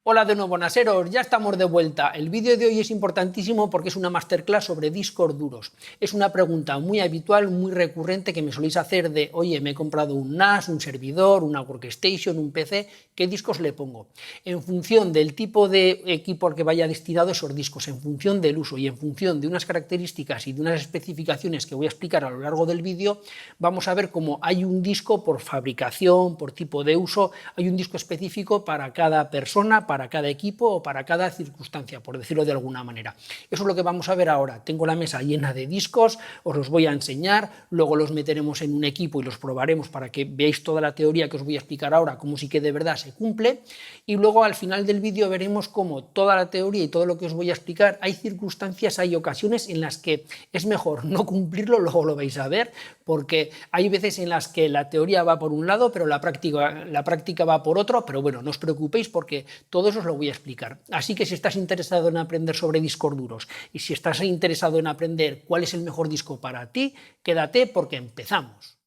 Hola de nuevo, Naseros, ya estamos de vuelta. El vídeo de hoy es importantísimo porque es una masterclass sobre discos duros. Es una pregunta muy habitual, muy recurrente que me soléis hacer de, oye, me he comprado un NAS, un servidor, una workstation, un PC, ¿qué discos le pongo? En función del tipo de equipo al que vaya destinado esos discos, en función del uso y en función de unas características y de unas especificaciones que voy a explicar a lo largo del vídeo, vamos a ver cómo hay un disco por fabricación, por tipo de uso, hay un disco específico para cada persona, para cada equipo o para cada circunstancia, por decirlo de alguna manera. Eso es lo que vamos a ver ahora. Tengo la mesa llena de discos, os los voy a enseñar, luego los meteremos en un equipo y los probaremos para que veáis toda la teoría que os voy a explicar ahora, como si que de verdad se cumple, y luego al final del vídeo veremos cómo toda la teoría y todo lo que os voy a explicar, hay circunstancias, hay ocasiones en las que es mejor no cumplirlo, luego lo vais a ver, porque hay veces en las que la teoría va por un lado, pero la práctica va por otro, pero bueno, no os preocupéis porque todo eso os lo voy a explicar. Así que si estás interesado en aprender sobre discos duros y si estás interesado en aprender cuál es el mejor disco para ti, quédate porque empezamos.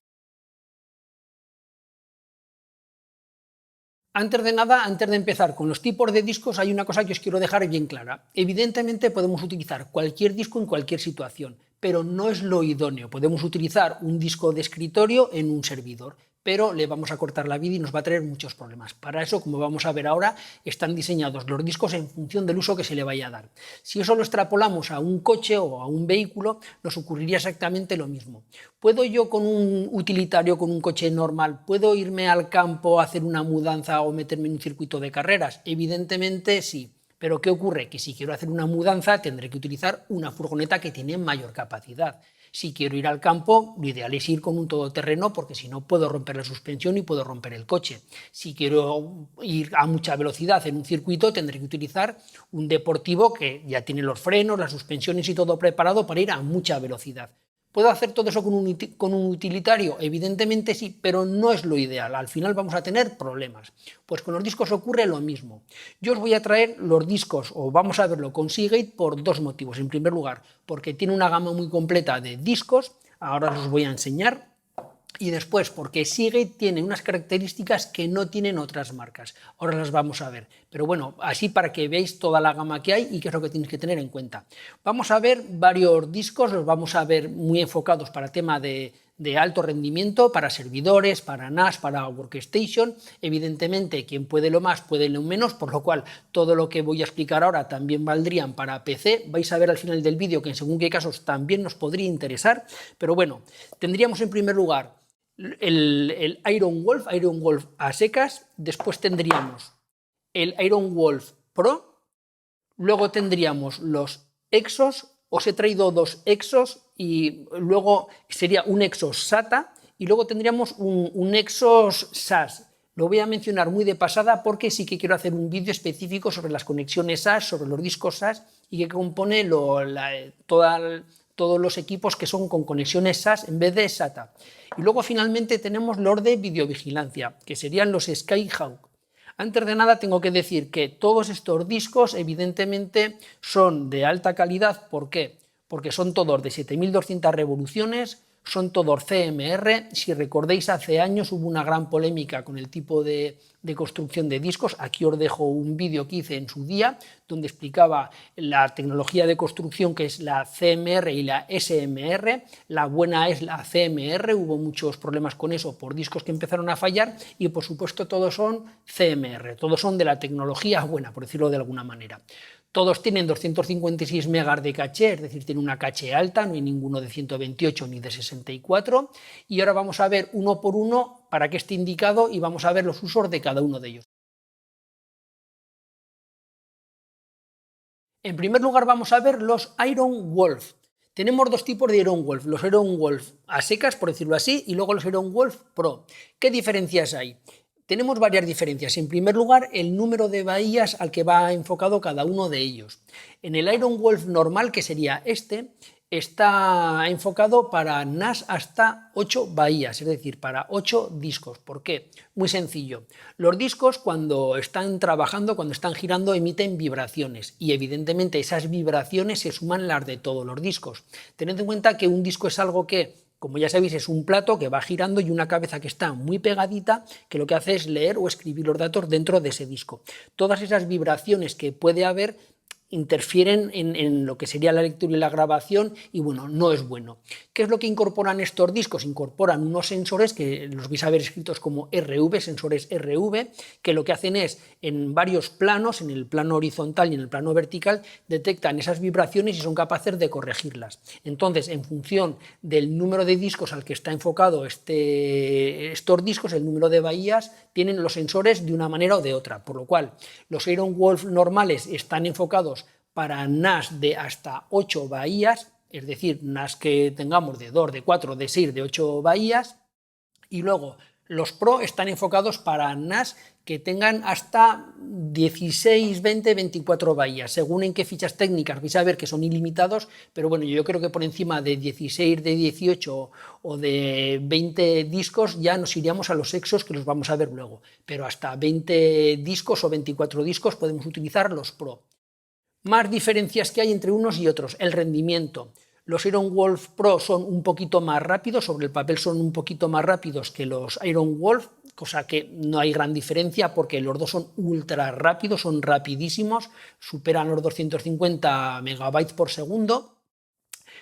Antes de nada, antes de empezar con los tipos de discos, hay una cosa que os quiero dejar bien clara. Evidentemente podemos utilizar cualquier disco en cualquier situación, pero no es lo idóneo. Podemos utilizar un disco de escritorio en un servidor, pero le vamos a cortar la vida y nos va a traer muchos problemas. Para eso, como vamos a ver ahora, están diseñados los discos en función del uso que se le vaya a dar. Si eso lo extrapolamos a un coche o a un vehículo, nos ocurriría exactamente lo mismo. ¿Puedo yo con un utilitario, con un coche normal, puedo irme al campo a hacer una mudanza o meterme en un circuito de carreras? Evidentemente sí. Pero ¿qué ocurre? Que si quiero hacer una mudanza tendré que utilizar una furgoneta que tiene mayor capacidad. Si quiero ir al campo, lo ideal es ir con un todoterreno porque si no puedo romper la suspensión y puedo romper el coche. Si quiero ir a mucha velocidad en un circuito, tendré que utilizar un deportivo que ya tiene los frenos, las suspensiones y todo preparado para ir a mucha velocidad. ¿Puedo hacer todo eso con un utilitario? Evidentemente sí, pero no es lo ideal. Al final vamos a tener problemas. Pues con los discos ocurre lo mismo. Yo os voy a traer los discos, o vamos a verlo con Seagate, por dos motivos. En primer lugar, porque tiene una gama muy completa de discos, ahora os voy a enseñar. Y después, porque Seagate tiene unas características que no tienen otras marcas. Ahora las vamos a ver. Pero bueno, así para que veáis toda la gama que hay y qué es lo que tenéis que tener en cuenta. Vamos a ver varios discos, los vamos a ver muy enfocados para tema de alto rendimiento, para servidores, para NAS, para workstation. Evidentemente, quien puede lo más, puede lo menos, por lo cual todo lo que voy a explicar ahora también valdrían para PC. Vais a ver al final del vídeo que en según qué casos también nos podría interesar. Pero bueno, tendríamos en primer lugar el Iron Wolf a secas, después tendríamos el Iron Wolf Pro, luego tendríamos los Exos, os he traído dos Exos y luego sería un Exos SATA y luego tendríamos un Exos SAS. Lo voy a mencionar muy de pasada porque sí que quiero hacer un vídeo específico sobre las conexiones SAS, sobre los discos SAS y que compone todos los equipos que son con conexiones SAS en vez de SATA. Y luego finalmente tenemos los de videovigilancia, que serían los Skyhawk. Antes de nada tengo que decir que todos estos discos evidentemente son de alta calidad. ¿Por qué? Porque son todos de 7200 revoluciones, son todos CMR. Si recordáis, hace años hubo una gran polémica con el tipo de construcción de discos. Aquí os dejo un vídeo que hice en su día donde explicaba la tecnología de construcción que es la CMR y la SMR. La buena es la CMR, hubo muchos problemas con eso por discos que empezaron a fallar y por supuesto todos son CMR, todos son de la tecnología buena, por decirlo de alguna manera. Todos tienen 256 megas de caché, es decir, tienen una caché alta, no hay ninguno de 128 ni de 64. Y ahora vamos a ver uno por uno para qué esté indicado y vamos a ver los usos de cada uno de ellos. En primer lugar vamos a ver los Iron Wolf. Tenemos dos tipos de Iron Wolf, los Iron Wolf a secas, por decirlo así, y luego los Iron Wolf Pro. ¿Qué diferencias hay? Tenemos varias diferencias. En primer lugar, el número de bahías al que va enfocado cada uno de ellos. En el Iron Wolf normal, que sería este, está enfocado para NAS hasta 8 bahías, es decir, para 8 discos. ¿Por qué? Muy sencillo. Los discos cuando están trabajando, cuando están girando, emiten vibraciones y evidentemente esas vibraciones se suman las de todos los discos. Tened en cuenta que un disco es algo que Como ya sabéis, es un plato que va girando y una cabeza que está muy pegadita, que lo que hace es leer o escribir los datos dentro de ese disco. Todas esas vibraciones que puede haber interfieren en lo que sería la lectura y la grabación y bueno, no es bueno. ¿Qué es lo que incorporan estos discos? Incorporan unos sensores que los vais a ver escritos como RV, sensores RV, que lo que hacen es en varios planos, en el plano horizontal y en el plano vertical, detectan esas vibraciones y son capaces de corregirlas. Entonces, en función del número de discos al que está enfocado estos discos, el número de bahías, tienen los sensores de una manera o de otra, por lo cual los Iron Wolf normales están enfocados para NAS de hasta 8 bahías, es decir, NAS que tengamos de 2, de 4, de 6, de 8 bahías, y luego los Pro están enfocados para NAS que tengan hasta 16, 20, 24 bahías, según en qué fichas técnicas vais a ver que son ilimitados, pero bueno, yo creo que por encima de 16, de 18 o de 20 discos ya nos iríamos a los Exos, que los vamos a ver luego, pero hasta 20 discos o 24 discos podemos utilizar los Pro. Más diferencias que hay entre unos y otros, el rendimiento. Los Iron Wolf Pro son un poquito más rápidos, sobre el papel son un poquito más rápidos que los Iron Wolf, cosa que no hay gran diferencia porque los dos son ultra rápidos, son rapidísimos, superan los 250 megabytes por segundo,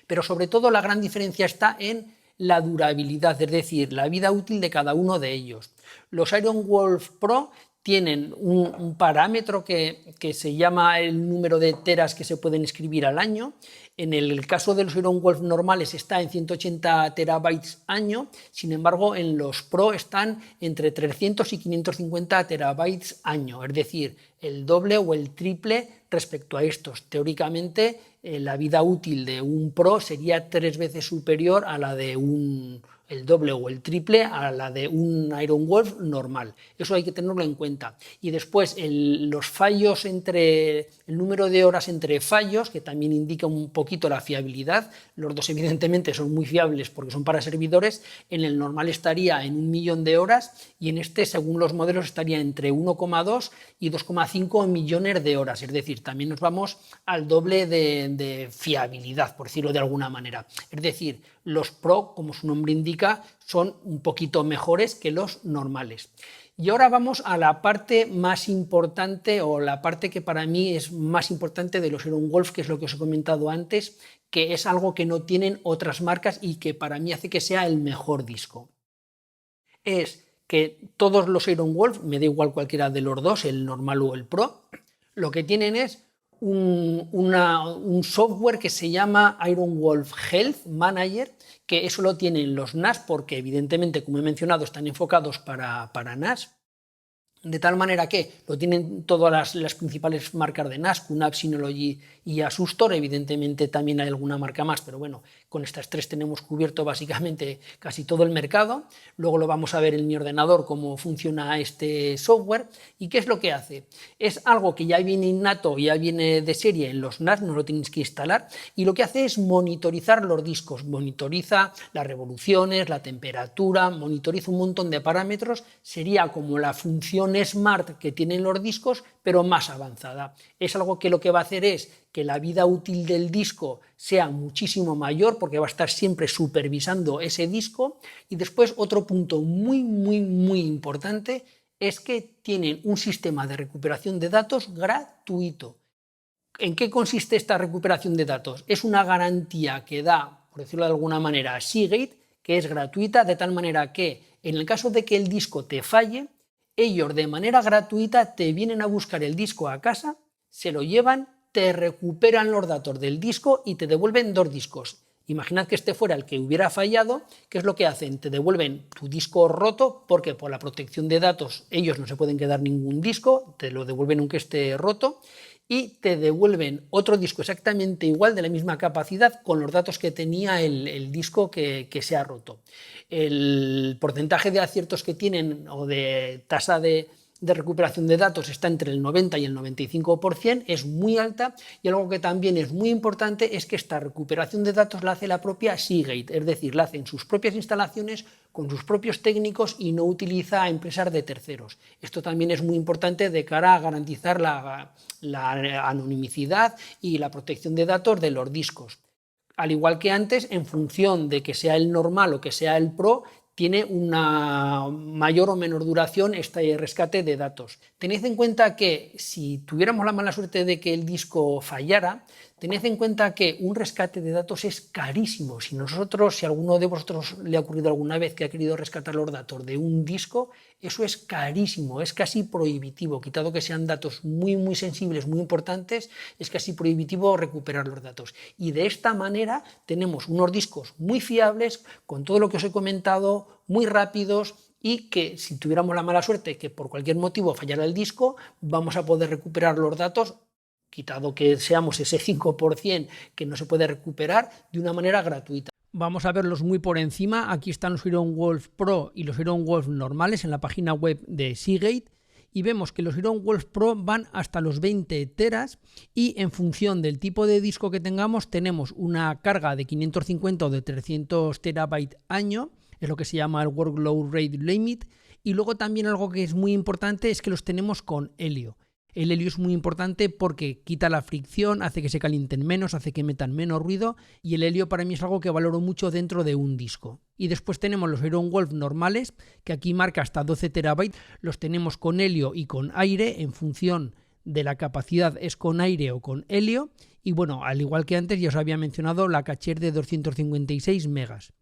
pero sobre todo la gran diferencia está en la durabilidad, es decir, la vida útil de cada uno de ellos. Los Iron Wolf Pro tienen un parámetro que se llama el número de teras que se pueden escribir al año. En el caso de los Iron Wolf normales está en 180 terabytes año, sin embargo en los Pro están entre 300 y 550 terabytes año, es decir, el doble o el triple respecto a estos. Teóricamente la vida útil de un Pro sería 3 veces superior a la de el doble o el triple a la de un Iron Wolf normal. Eso hay que tenerlo en cuenta. Y después los fallos el número de horas entre fallos, que también indica un poquito la fiabilidad. Los dos evidentemente son muy fiables porque son para servidores. En el normal estaría en 1.000.000 de horas y en este, según los modelos, estaría entre 1,2 y 2,5 millones de horas. Es decir, también nos vamos al doble de fiabilidad, por decirlo de alguna manera. Es decir, los Pro, como su nombre indica, son un poquito mejores que los normales. Y ahora vamos a la parte más importante, o la parte que para mí es más importante de los Iron Wolf, que es lo que os he comentado antes, que es algo que no tienen otras marcas y que para mí hace que sea el mejor disco. Es que todos los Iron Wolf, me da igual cualquiera de los dos, el normal o el Pro, lo que tienen es un software que se llama Iron Wolf Health Manager, que eso lo tienen los NAS porque evidentemente, como he mencionado, están enfocados para NAS, de tal manera que lo tienen todas las principales marcas de NAS, QNAP, Synology y Asustor. Evidentemente también hay alguna marca más, pero bueno, con estas tres tenemos cubierto básicamente casi todo el mercado. Luego lo vamos a ver en mi ordenador cómo funciona este software y qué es lo que hace. Es algo que ya viene innato, ya viene de serie en los NAS, no lo tenéis que instalar, y lo que hace es monitorizar los discos, monitoriza las revoluciones, la temperatura, monitoriza un montón de parámetros. Sería como la función Smart que tienen los discos, pero más avanzada. Es algo que lo que va a hacer es que la vida útil del disco sea muchísimo mayor porque va a estar siempre supervisando ese disco. Y después otro punto muy importante es que tienen un sistema de recuperación de datos gratuito. ¿En qué consiste esta recuperación de datos? Es una garantía que da, por decirlo de alguna manera, Seagate, que es gratuita, de tal manera que en el caso de que el disco te falle, ellos de manera gratuita te vienen a buscar el disco a casa, se lo llevan, te recuperan los datos del disco y te devuelven 2 discos. Imaginad que este fuera el que hubiera fallado. ¿Qué es lo que hacen? Te devuelven tu disco roto porque por la protección de datos ellos no se pueden quedar ningún disco, te lo devuelven aunque esté roto y te devuelven otro disco exactamente igual, de la misma capacidad, con los datos que tenía el disco que se ha roto. El porcentaje de aciertos que tienen o de tasa de recuperación de datos está entre el 90 y el 95%, es muy alta, y algo que también es muy importante es que esta recuperación de datos la hace la propia Seagate, es decir, la hace en sus propias instalaciones, con sus propios técnicos y no utiliza a empresas de terceros. Esto también es muy importante de cara a garantizar la anonimicidad y la protección de datos de los discos. al igual que antes, en función de que sea el normal o que sea el Pro, tiene una mayor o menor duración este rescate de datos. Tened en cuenta que si tuviéramos la mala suerte de que el disco fallara, tened en cuenta que un rescate de datos es carísimo. Si alguno de vosotros le ha ocurrido alguna vez que ha querido rescatar los datos de un disco, eso es carísimo, es casi prohibitivo. Quitado que sean datos muy sensibles, muy importantes, es casi prohibitivo recuperar los datos. Y de esta manera tenemos unos discos muy fiables, con todo lo que os he comentado, muy rápidos, y que si tuviéramos la mala suerte que por cualquier motivo fallara el disco, vamos a poder recuperar los datos, quitado que seamos ese 5% que no se puede recuperar, de una manera gratuita. Vamos a verlos muy por encima. Aquí están los Iron Wolf Pro y los Iron Wolf normales en la página web de Seagate, y vemos que los Iron Wolf Pro van hasta los 20 teras, y en función del tipo de disco que tengamos tenemos una carga de 550 o de 300 terabytes año, es lo que se llama el Workload Rate Limit. Y luego también algo que es muy importante es que los tenemos con helio. El helio es muy importante porque quita la fricción, hace que se calienten menos, hace que metan menos ruido, y el helio para mí es algo que valoro mucho dentro de un disco. Y después tenemos los Iron Wolf normales, que aquí marca hasta 12 terabytes, los tenemos con helio y con aire, en función de la capacidad es con aire o con helio, y bueno, al igual que antes ya os había mencionado la caché de 256 megas.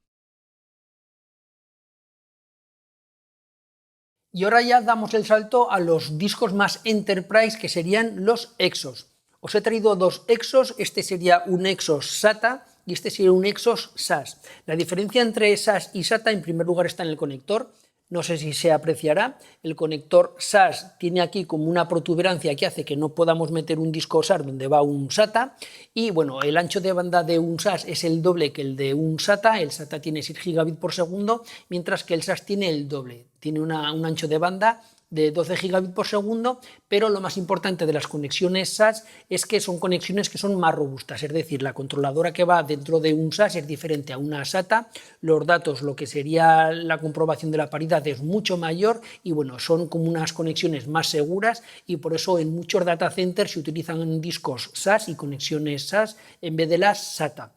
Y ahora ya damos el salto a los discos más enterprise, que serían los Exos. Os he traído dos Exos, este sería un Exos SATA y este sería un Exos SAS. La diferencia entre SAS y SATA en primer lugar está en el conector. No sé si se apreciará, el conector SAS tiene aquí como una protuberancia que hace que no podamos meter un disco SAS donde va un SATA, y bueno, el ancho de banda de un SAS es el doble que el de un SATA. El SATA tiene 6 gigabits por segundo, mientras que el SAS tiene el doble, tiene un ancho de banda de 12 gigabits por segundo, pero lo más importante de las conexiones SAS es que son conexiones que son más robustas, es decir, la controladora que va dentro de un SAS es diferente a una SATA, los datos, lo que sería la comprobación de la paridad es mucho mayor, y bueno, son como unas conexiones más seguras, y por eso en muchos data centers se utilizan discos SAS y conexiones SAS en vez de las SATA.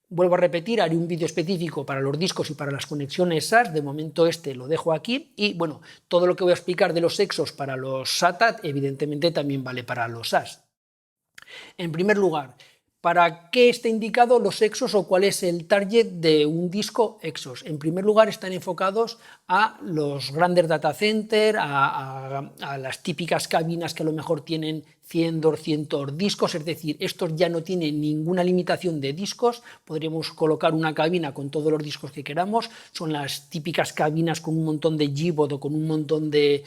Vuelvo a repetir, haré un vídeo específico para los discos y para las conexiones SAS, de momento este lo dejo aquí, y bueno, todo lo que voy a explicar de los Exos para los SATA evidentemente también vale para los SAS. En primer lugar, ¿para qué está indicado los Exos o cuál es el target de un disco Exos? En primer lugar, están enfocados a los grandes data centers, a las típicas cabinas que a lo mejor tienen 100, 200 discos, es decir, estos ya no tienen ninguna limitación de discos, podríamos colocar una cabina con todos los discos que queramos, son las típicas cabinas con un montón de GBOD o con un montón de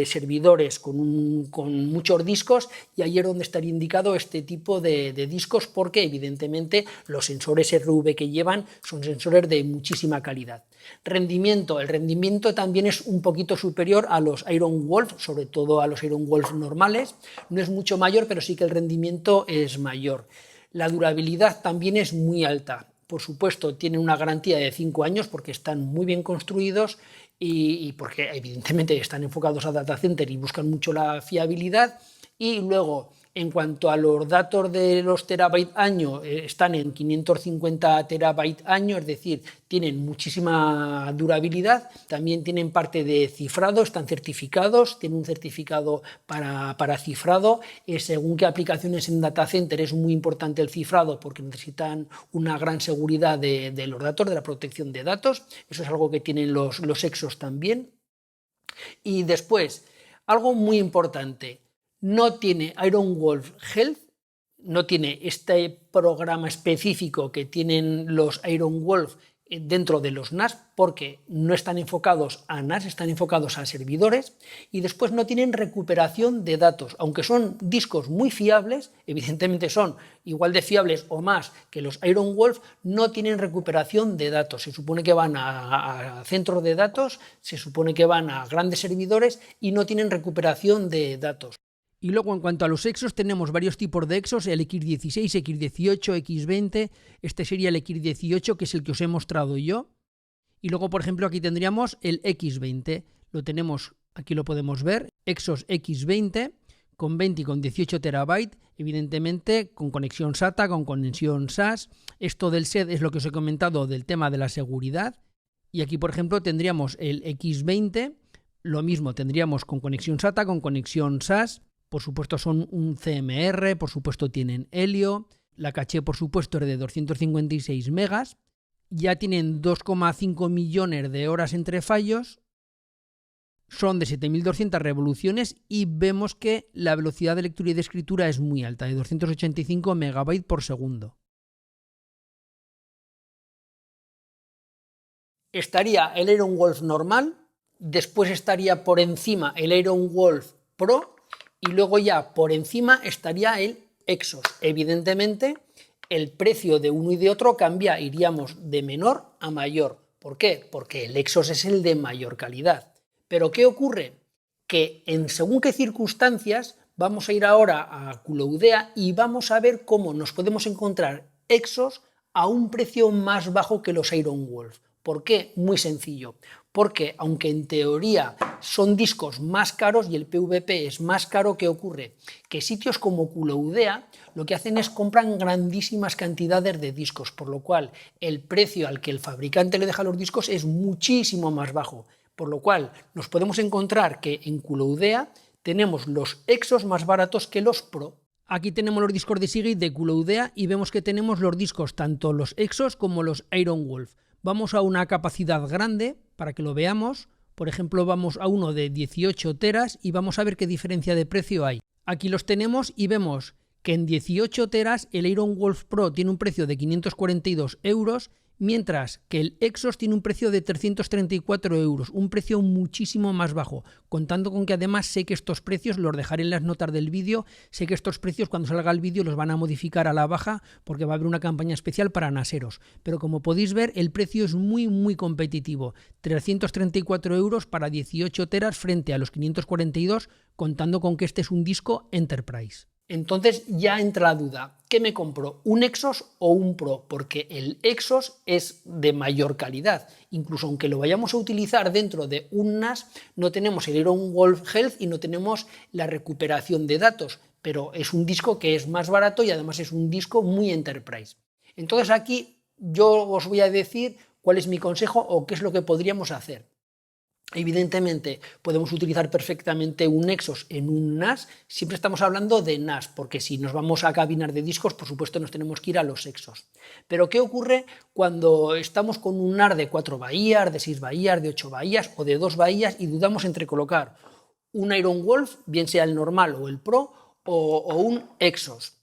servidores con muchos discos, y ahí es donde estaría indicado este tipo de discos, porque evidentemente los sensores RV que llevan son sensores de muchísima calidad. Rendimiento, el rendimiento también es un poquito superior a los Iron Wolf, sobre todo a los Iron Wolf normales, no es mucho mayor, pero sí que el rendimiento es mayor. La durabilidad también es muy alta, por supuesto tienen una garantía de 5 años porque están muy bien construidos y porque evidentemente están enfocados a data center y buscan mucho la fiabilidad. Y luego, en cuanto a los datos de los terabytes año, están en 550 terabytes año, es decir, tienen muchísima durabilidad. También tienen parte de cifrado, están certificados, tienen un certificado para cifrado. Según qué aplicaciones en data center es muy importante el cifrado porque necesitan una gran seguridad de los datos, de la protección de datos. Eso es algo que tienen los Exos también. Y después, algo muy importante, no tiene Iron Wolf Health, no tiene este programa específico que tienen los Iron Wolf dentro de los NAS, porque no están enfocados a NAS, están enfocados a servidores. Y después no tienen recuperación de datos, aunque son discos muy fiables, evidentemente son igual de fiables o más que los Iron Wolf, no tienen recuperación de datos. Se supone que van a centros de datos, se supone que van a grandes servidores y no tienen recuperación de datos. Y luego, en cuanto a los Exos, tenemos varios tipos de Exos, el X16, X18, X20, este sería el X18, que es el que os he mostrado yo. Y luego, por ejemplo, aquí tendríamos el X20, lo tenemos, aquí lo podemos ver, Exos X20, con 20 y con 18 terabytes, evidentemente con conexión SATA, con conexión SAS. Esto del SED es lo que os he comentado del tema de la seguridad. Y aquí, por ejemplo, tendríamos el X20, lo mismo, tendríamos con conexión SATA, con conexión SAS. Por supuesto son un CMR, por supuesto tienen Helio. La caché, por supuesto, es de 256 megas. Ya tienen 2,5 millones de horas entre fallos. Son de 7200 revoluciones y vemos que la velocidad de lectura y de escritura es muy alta, de 285 megabytes por segundo. Estaría el Iron Wolf normal, después estaría por encima el Iron Wolf Pro y luego ya por encima estaría el Exos. Evidentemente, el precio de uno y de otro cambia, iríamos de menor a mayor. ¿Por qué? Porque el Exos es el de mayor calidad. Pero ¿qué ocurre? Que en según qué circunstancias vamos a ir ahora a Culoudea y vamos a ver cómo nos podemos encontrar Exos a un precio más bajo que los Iron Wolf. ¿Por qué? Muy sencillo. Porque aunque en teoría son discos más caros y el PVP es más caro, ¿qué ocurre? Que sitios como Culoudea lo que hacen es compran grandísimas cantidades de discos, por lo cual el precio al que el fabricante le deja los discos es muchísimo más bajo. Por lo cual nos podemos encontrar que en Culoudea tenemos los Exos más baratos que los Pro. Aquí tenemos los discos de Seagate de Culoudea y vemos que tenemos los discos tanto los Exos como los Iron Wolf. Vamos a una capacidad grande para que lo veamos. Por ejemplo, vamos a uno de 18 teras y vamos a ver qué diferencia de precio hay. Aquí los tenemos y vemos que en 18 teras el Iron Wolf Pro tiene un precio de 542 euros, mientras que el Exos tiene un precio de 334 euros, un precio muchísimo más bajo, contando con que además sé que estos precios los dejaré en las notas del vídeo, sé que estos precios cuando salga el vídeo los van a modificar a la baja porque va a haber una campaña especial para naseros, pero como podéis ver el precio es muy competitivo, 334 euros para 18 teras frente a los 542, contando con que este es un disco Enterprise. Entonces ya entra la duda, ¿qué me compro? ¿Un Exos o un Pro? Porque el Exos es de mayor calidad. Incluso aunque lo vayamos a utilizar dentro de un NAS, no tenemos el Iron Wolf Health y no tenemos la recuperación de datos, pero es un disco que es más barato y además es un disco muy Enterprise. Entonces aquí yo os voy a decir cuál es mi consejo o qué es lo que podríamos hacer. Evidentemente podemos utilizar perfectamente un Exos en un NAS, siempre estamos hablando de NAS, porque si nos vamos a cabinas de discos, por supuesto nos tenemos que ir a los Exos. Pero ¿qué ocurre cuando estamos con un NAS de 4 bahías, de 6 bahías, de 8 bahías o de 2 bahías y dudamos entre colocar un Iron Wolf, bien sea el normal o el Pro, o un Exos?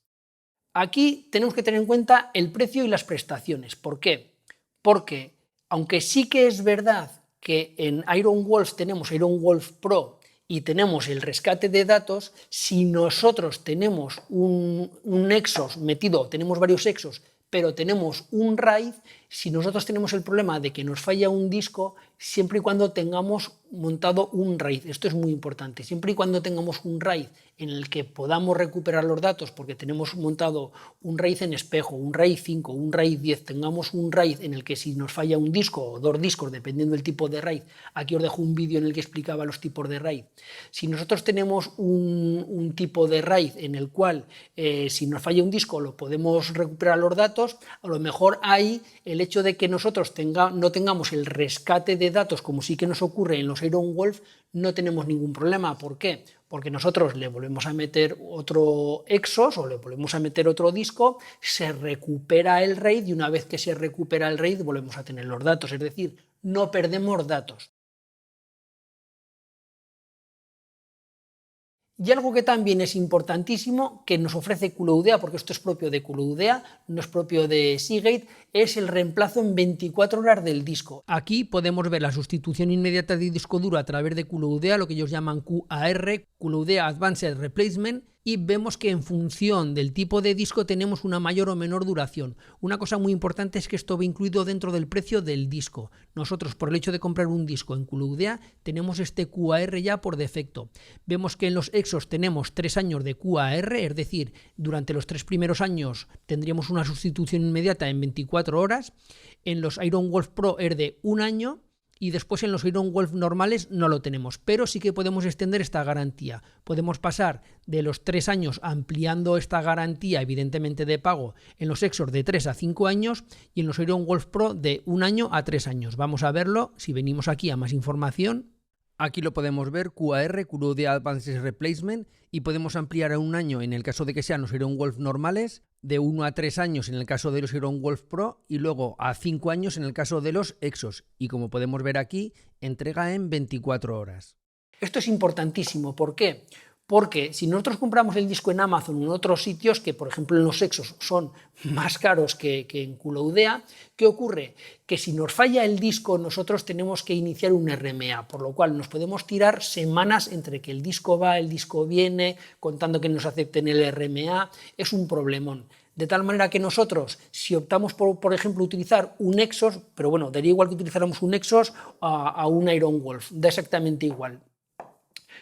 Aquí tenemos que tener en cuenta el precio y las prestaciones. ¿Por qué? Porque aunque sí que es verdad que en Iron Wolf tenemos Iron Wolf Pro y tenemos el rescate de datos, si nosotros tenemos un Exos metido, tenemos varios Exos, pero tenemos un RAID, si nosotros tenemos el problema de que nos falla un disco, siempre y cuando tengamos montado un RAID, esto es muy importante, siempre y cuando tengamos un RAID en el que podamos recuperar los datos porque tenemos montado un RAID en espejo, un RAID 5, un RAID 10, tengamos un RAID en el que si nos falla un disco o dos discos, dependiendo del tipo de RAID, aquí os dejo un vídeo en el que explicaba los tipos de RAID, si nosotros tenemos un tipo de RAID en el cual si nos falla un disco lo podemos recuperar los datos, a lo mejor ahí el hecho de que nosotros no tengamos el rescate de datos como sí que nos ocurre en los Iron Wolf, no tenemos ningún problema. ¿Por qué? Porque nosotros le volvemos a meter otro Exos o le volvemos a meter otro disco, se recupera el RAID y una vez que se recupera el RAID volvemos a tener los datos, es decir, no perdemos datos. Y algo que también es importantísimo, que nos ofrece Culoudea, porque esto es propio de Culoudea, no es propio de Seagate, es el reemplazo en 24 horas del disco. Aquí podemos ver la sustitución inmediata de disco duro a través de Culoudea, lo que ellos llaman QAR, Culoudea Advanced Replacement, y vemos que en función del tipo de disco tenemos una mayor o menor duración. Una cosa muy importante es que esto va incluido dentro del precio del disco. Nosotros, por el hecho de comprar un disco en Culoudea, tenemos este QAR ya por defecto. Vemos que en los Exos tenemos 3 años de QAR, es decir, durante los 3 primeros años tendríamos una sustitución inmediata en 24 horas. En los Iron Wolf Pro es de 1 año. y después en los Iron Wolf normales no lo tenemos, pero sí que podemos extender esta garantía. Podemos pasar de los 3 años ampliando esta garantía, evidentemente de pago, en los Exos de 3 a 5 años y en los Iron Wolf Pro de 1 año a 3 años. Vamos a verlo si venimos aquí a más información. Aquí lo podemos ver, QAR, QD Advanced Replacement, y podemos ampliar a 1 año en el caso de que sean los Iron Wolf normales, de 1 a 3 años en el caso de los Iron Wolf Pro y luego a 5 años en el caso de los Exos. Y como podemos ver aquí, entrega en 24 horas. Esto es importantísimo. ¿Por qué? Porque si nosotros compramos el disco en Amazon o en otros sitios, que por ejemplo en los Exos son más caros que en Culoudea, ¿qué ocurre? Que si nos falla el disco nosotros tenemos que iniciar un RMA, por lo cual nos podemos tirar semanas entre que el disco va, el disco viene, contando que nos acepten el RMA, es un problemón. De tal manera que nosotros, si optamos por ejemplo, utilizar un Exos, pero bueno, daría igual que utilizáramos un Exos a un Iron Wolf, da exactamente igual.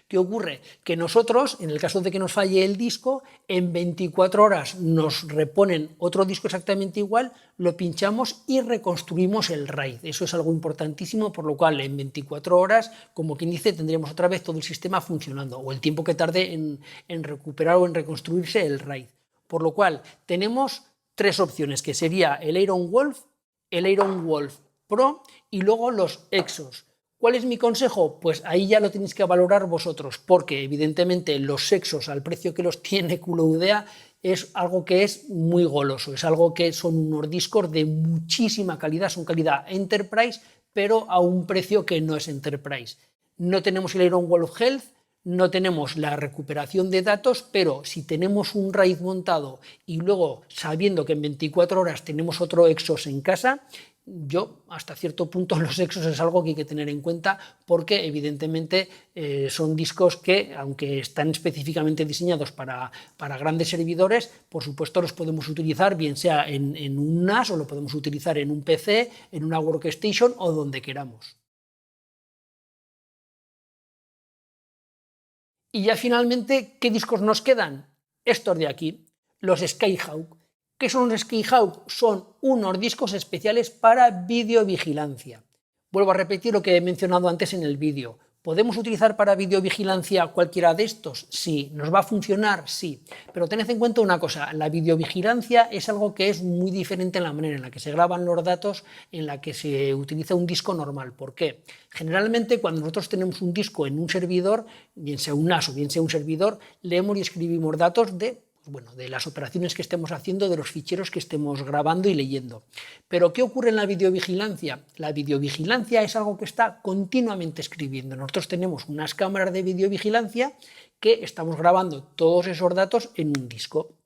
¿Qué ocurre? Que nosotros, en el caso de que nos falle el disco, en 24 horas nos reponen otro disco exactamente igual, lo pinchamos y reconstruimos el RAID. Eso es algo importantísimo, por lo cual en 24 horas, como quien dice, tendremos otra vez todo el sistema funcionando, o el tiempo que tarde en recuperar o en reconstruirse el RAID. Por lo cual tenemos 3 opciones, que sería el Iron Wolf Pro y luego los Exos. ¿Cuál es mi consejo? Pues ahí ya lo tenéis que valorar vosotros, porque evidentemente los Exos al precio que los tiene Culoudea es algo que es muy goloso, es algo que son unos discos de muchísima calidad, son calidad Enterprise, pero a un precio que no es Enterprise. No tenemos el Iron Wolf Health, no tenemos la recuperación de datos, pero si tenemos un RAID montado y luego sabiendo que en 24 horas tenemos otro Exos en casa, yo hasta cierto punto los Exos es algo que hay que tener en cuenta porque evidentemente son discos que, aunque están específicamente diseñados para grandes servidores, por supuesto los podemos utilizar bien sea en un NAS o lo podemos utilizar en un PC, en una workstation o donde queramos. Y ya finalmente, ¿qué discos nos quedan? Estos de aquí, los Skyhawk. ¿Qué son los Skyhawk? Son unos discos especiales para videovigilancia. Vuelvo a repetir lo que he mencionado antes en el vídeo. ¿Podemos utilizar para videovigilancia cualquiera de estos? Sí. ¿Nos va a funcionar? Sí. Pero tened en cuenta una cosa, la videovigilancia es algo que es muy diferente en la manera en la que se graban los datos, en la que se utiliza un disco normal. ¿Por qué? Generalmente cuando nosotros tenemos un disco en un servidor, bien sea un NAS o bien sea un servidor, leemos y escribimos datos de las operaciones que estemos haciendo, de los ficheros que estemos grabando y leyendo. Pero ¿qué ocurre en la videovigilancia? La videovigilancia es algo que está continuamente escribiendo. Nosotros tenemos unas cámaras de videovigilancia que estamos grabando todos esos datos en un disco,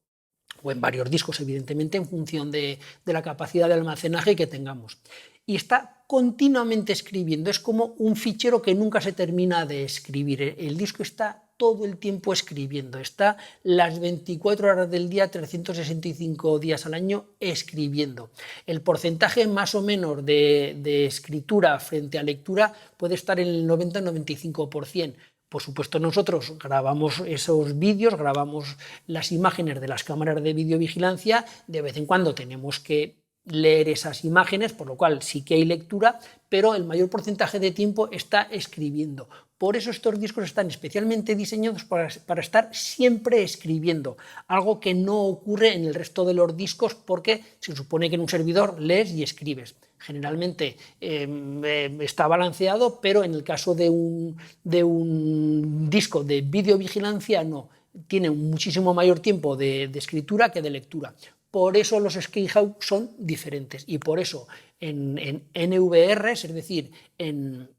o en varios discos, evidentemente, en función de la capacidad de almacenaje que tengamos. Y está continuamente escribiendo, es como un fichero que nunca se termina de escribir. El disco está todo el tiempo escribiendo, está las 24 horas del día, 365 días al año escribiendo. El porcentaje más o menos de escritura frente a lectura puede estar en el 90-95%. Por supuesto, nosotros grabamos esos vídeos, grabamos las imágenes de las cámaras de videovigilancia, de vez en cuando tenemos que leer esas imágenes, por lo cual sí que hay lectura, pero el mayor porcentaje de tiempo está escribiendo. Por eso estos discos están especialmente diseñados para estar siempre escribiendo, algo que no ocurre en el resto de los discos porque se supone que en un servidor lees y escribes. Generalmente está balanceado, pero en el caso de un disco de videovigilancia no, tiene muchísimo mayor tiempo de escritura que de lectura. Por eso los Skyhawk son diferentes y por eso en NVRs, es decir, en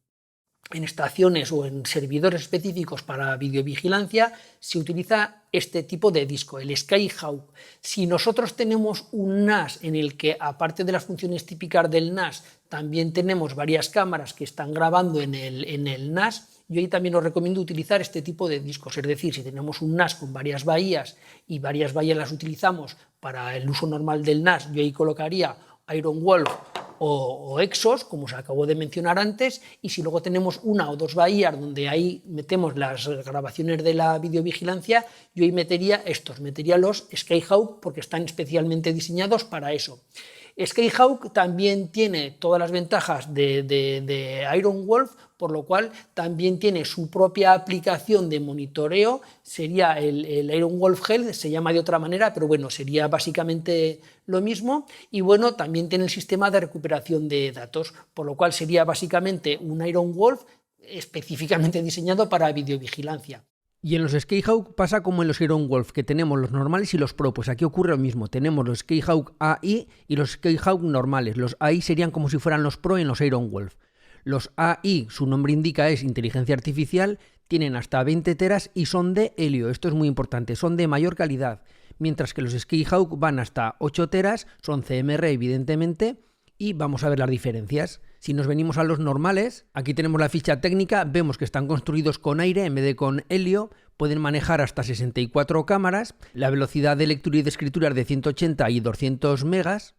estaciones o en servidores específicos para videovigilancia, se utiliza este tipo de disco, el Skyhawk. Si nosotros tenemos un NAS en el que, aparte de las funciones típicas del NAS, también tenemos varias cámaras que están grabando en el NAS, yo ahí también os recomiendo utilizar este tipo de discos, es decir, si tenemos un NAS con varias bahías y varias bahías las utilizamos para el uso normal del NAS, yo ahí colocaría Iron Wolf o Exos, como os acabo de mencionar antes, y si luego tenemos una o dos bahías donde ahí metemos las grabaciones de la videovigilancia, yo ahí metería los Skyhawk porque están especialmente diseñados para eso. Skyhawk también tiene todas las ventajas de Iron Wolf, por lo cual también tiene su propia aplicación de monitoreo, sería el Iron Wolf Health, se llama de otra manera, pero bueno, sería básicamente lo mismo, y bueno, también tiene el sistema de recuperación de datos, por lo cual sería básicamente un Iron Wolf específicamente diseñado para videovigilancia. Y en los Skyhawk pasa como en los Iron Wolf, que tenemos los normales y los Pro. Pues aquí ocurre lo mismo, tenemos los Skyhawk AI y los Skyhawk normales. Los AI serían como si fueran los Pro en los Iron Wolf. Los AI, su nombre indica, es inteligencia artificial, tienen hasta 20 teras y son de helio. Esto es muy importante, son de mayor calidad. Mientras que los Skyhawk van hasta 8 teras, son CMR evidentemente, y vamos a ver las diferencias. Si nos venimos a los normales, aquí tenemos la ficha técnica, vemos que están construidos con aire en vez de con helio, pueden manejar hasta 64 cámaras, la velocidad de lectura y de escritura es de 180 y 200 megas,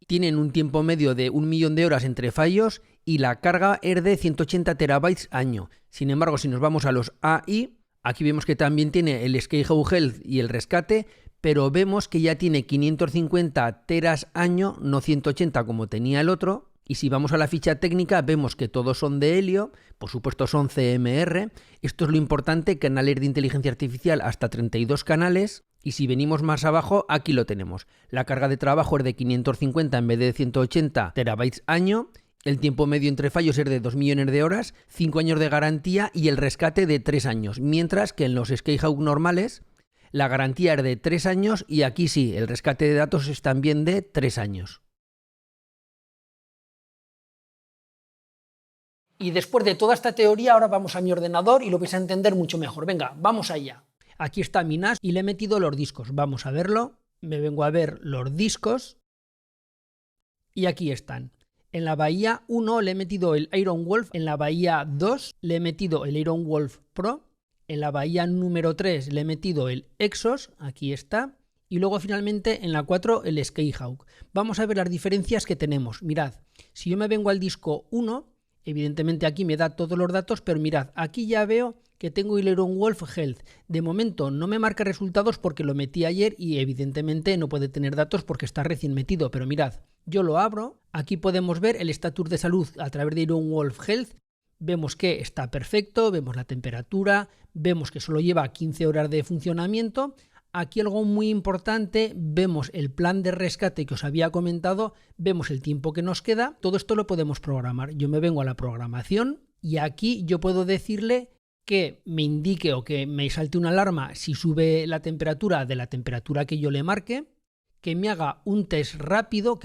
tienen un tiempo medio de 1 millón de horas entre fallos y la carga es de 180 terabytes año. Sin embargo, si nos vamos a los AI, aquí vemos que también tiene el Skyhawk Health y el rescate, pero vemos que ya tiene 550 teras año, no 180 como tenía el otro. Y si vamos a la ficha técnica vemos que todos son de helio, por supuesto son CMR, esto es lo importante, canales de inteligencia artificial hasta 32 canales, y si venimos más abajo aquí lo tenemos, la carga de trabajo es de 550 en vez de 180 terabytes año, el tiempo medio entre fallos es de 2 millones de horas, 5 años de garantía y el rescate de 3 años, mientras que en los Skyhawk normales la garantía es de 3 años y aquí sí, el rescate de datos es también de 3 años. Y después de toda esta teoría, ahora vamos a mi ordenador y lo vais a entender mucho mejor. Venga, vamos allá. Aquí está mi NAS y le he metido los discos. Vamos a verlo. Me vengo a ver los discos. Y aquí están. En la bahía 1 le he metido el Iron Wolf. En la bahía 2 le he metido el Iron Wolf Pro. En la bahía número 3 le he metido el Exos. Aquí está. Y luego finalmente en la 4 el Skyhawk. Vamos a ver las diferencias que tenemos. Mirad, si yo me vengo al disco 1... evidentemente aquí me da todos los datos, pero mirad, aquí ya veo que tengo el Iron Wolf Health. De momento no me marca resultados porque lo metí ayer y evidentemente no puede tener datos porque está recién metido, pero mirad, yo lo abro, aquí podemos ver el estatus de salud a través de Iron Wolf Health, vemos que está perfecto, vemos la temperatura, vemos que solo lleva 15 horas de funcionamiento. Aquí algo muy importante, vemos el plan de rescate que os había comentado, vemos el tiempo que nos queda, todo esto lo podemos programar. Yo me vengo a la programación y aquí yo puedo decirle que me indique o que me salte una alarma si sube la temperatura de la temperatura que yo le marque, que me haga un test rápido,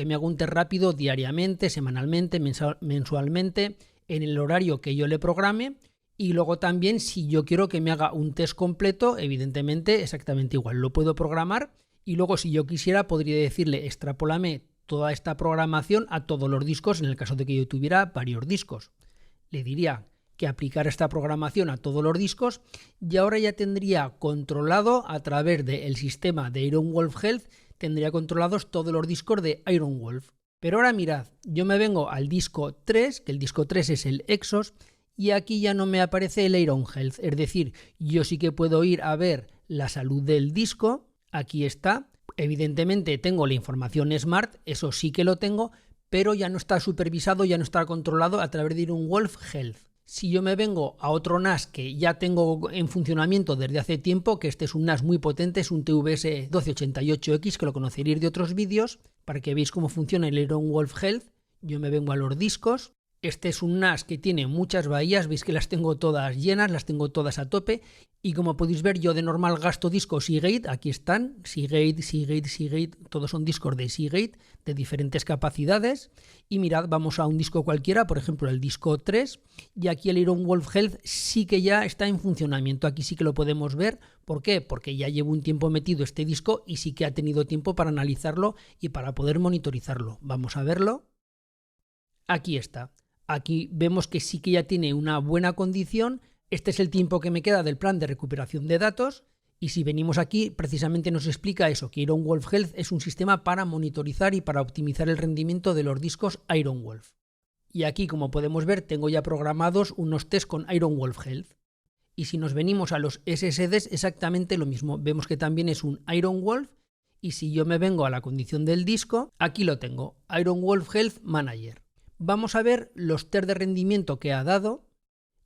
diariamente, semanalmente, mensualmente, en el horario que yo le programe. Y luego también si yo quiero que me haga un test completo, evidentemente exactamente igual, lo puedo programar y luego si yo quisiera podría decirle extrapólame toda esta programación a todos los discos en el caso de que yo tuviera varios discos. Le diría que aplicara esta programación a todos los discos y ahora ya tendría controlado a través del sistema de Iron Wolf Health, tendría controlados todos los discos de Iron Wolf. Pero ahora mirad, yo me vengo al disco 3, que el disco 3 es el Exos, y aquí ya no me aparece el Iron Health, es decir, yo sí que puedo ir a ver la salud del disco, aquí está, evidentemente tengo la información Smart, eso sí que lo tengo, pero ya no está supervisado, ya no está controlado a través de Iron Wolf Health. Si yo me vengo a otro NAS que ya tengo en funcionamiento desde hace tiempo, que este es un NAS muy potente, es un TVS 1288X, que lo conoceréis de otros vídeos, para que veáis cómo funciona el Iron Wolf Health, yo me vengo a los discos. Este es un NAS que tiene muchas bahías, veis que las tengo todas llenas, las tengo todas a tope y como podéis ver yo de normal gasto discos Seagate, aquí están, Seagate, todos son discos de Seagate de diferentes capacidades y mirad, vamos a un disco cualquiera, por ejemplo el disco 3 y aquí el Iron Wolf Health sí que ya está en funcionamiento, aquí sí que lo podemos ver, ¿por qué? Porque ya llevo un tiempo metido este disco y sí que ha tenido tiempo para analizarlo y para poder monitorizarlo, vamos a verlo, aquí está. Aquí vemos que sí que ya tiene una buena condición, este es el tiempo que me queda del plan de recuperación de datos y si venimos aquí precisamente nos explica eso, que Iron Wolf Health es un sistema para monitorizar y para optimizar el rendimiento de los discos Iron Wolf. Y aquí como podemos ver tengo ya programados unos test con Iron Wolf Health. Y si nos venimos a los SSDs exactamente lo mismo, vemos que también es un Iron Wolf Y si yo me vengo a la condición del disco, aquí lo tengo, Iron Wolf Health Manager. Vamos a ver los test de rendimiento que ha dado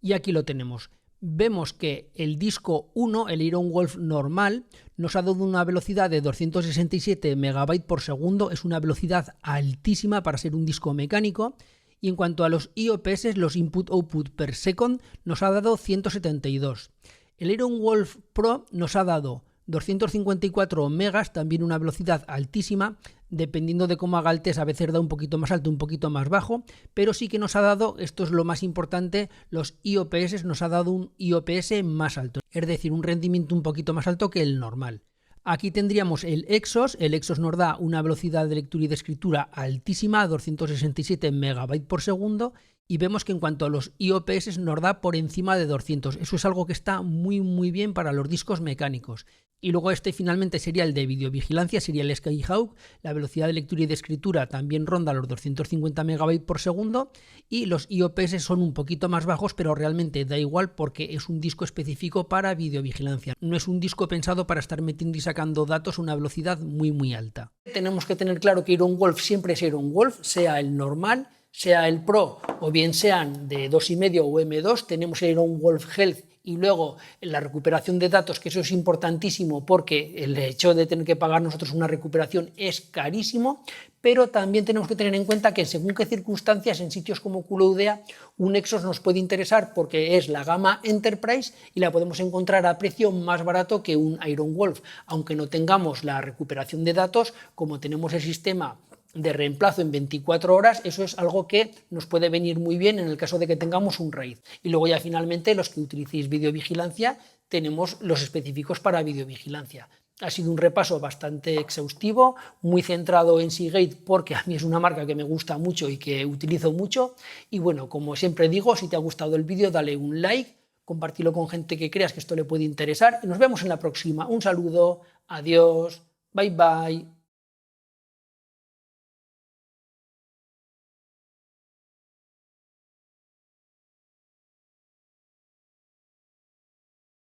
y aquí lo tenemos. Vemos que el disco 1, el Iron Wolf normal, nos ha dado una velocidad de 267 MB por segundo, es una velocidad altísima para ser un disco mecánico. Y en cuanto a los IOPS, los Input-Output per Second, nos ha dado 172. El Iron Wolf Pro nos ha dado 254 megas, también una velocidad altísima, dependiendo de cómo haga el test, a veces da un poquito más alto, un poquito más bajo, pero sí que nos ha dado, esto es lo más importante, los IOPS, nos ha dado un IOPS más alto, es decir, un rendimiento un poquito más alto que el normal. Aquí tendríamos el Exos nos da una velocidad de lectura y de escritura altísima, 267 MB por segundo, y vemos que en cuanto a los IOPS nos da por encima de 200. Eso es algo que está muy bien para los discos mecánicos. Y luego este finalmente sería el de videovigilancia, sería el Skyhawk. La velocidad de lectura y de escritura también ronda los 250 MB por segundo y los IOPS son un poquito más bajos, pero realmente da igual porque es un disco específico para videovigilancia. No es un disco pensado para estar metiendo y sacando datos a una velocidad muy alta. Tenemos que tener claro que Iron Wolf siempre es Iron Wolf, sea el normal, sea el Pro o bien sean de 2,5 o M2, tenemos el Iron Wolf Health y luego la recuperación de datos, que eso es importantísimo porque el hecho de tener que pagar nosotros una recuperación es carísimo, pero también tenemos que tener en cuenta que según qué circunstancias en sitios como Culoudea un Exos nos puede interesar porque es la gama Enterprise y la podemos encontrar a precio más barato que un Iron Wolf, aunque no tengamos la recuperación de datos, como tenemos el sistema de reemplazo en 24 horas, eso es algo que nos puede venir muy bien en el caso de que tengamos un RAID. Y luego ya finalmente los que utilicéis videovigilancia, tenemos los específicos para videovigilancia. Ha sido un repaso bastante exhaustivo, muy centrado en Seagate porque a mí es una marca que me gusta mucho y que utilizo mucho. Y bueno, como siempre digo, si te ha gustado el vídeo, dale un like, compártelo con gente que creas que esto le puede interesar y nos vemos en la próxima. Un saludo, adiós, bye bye.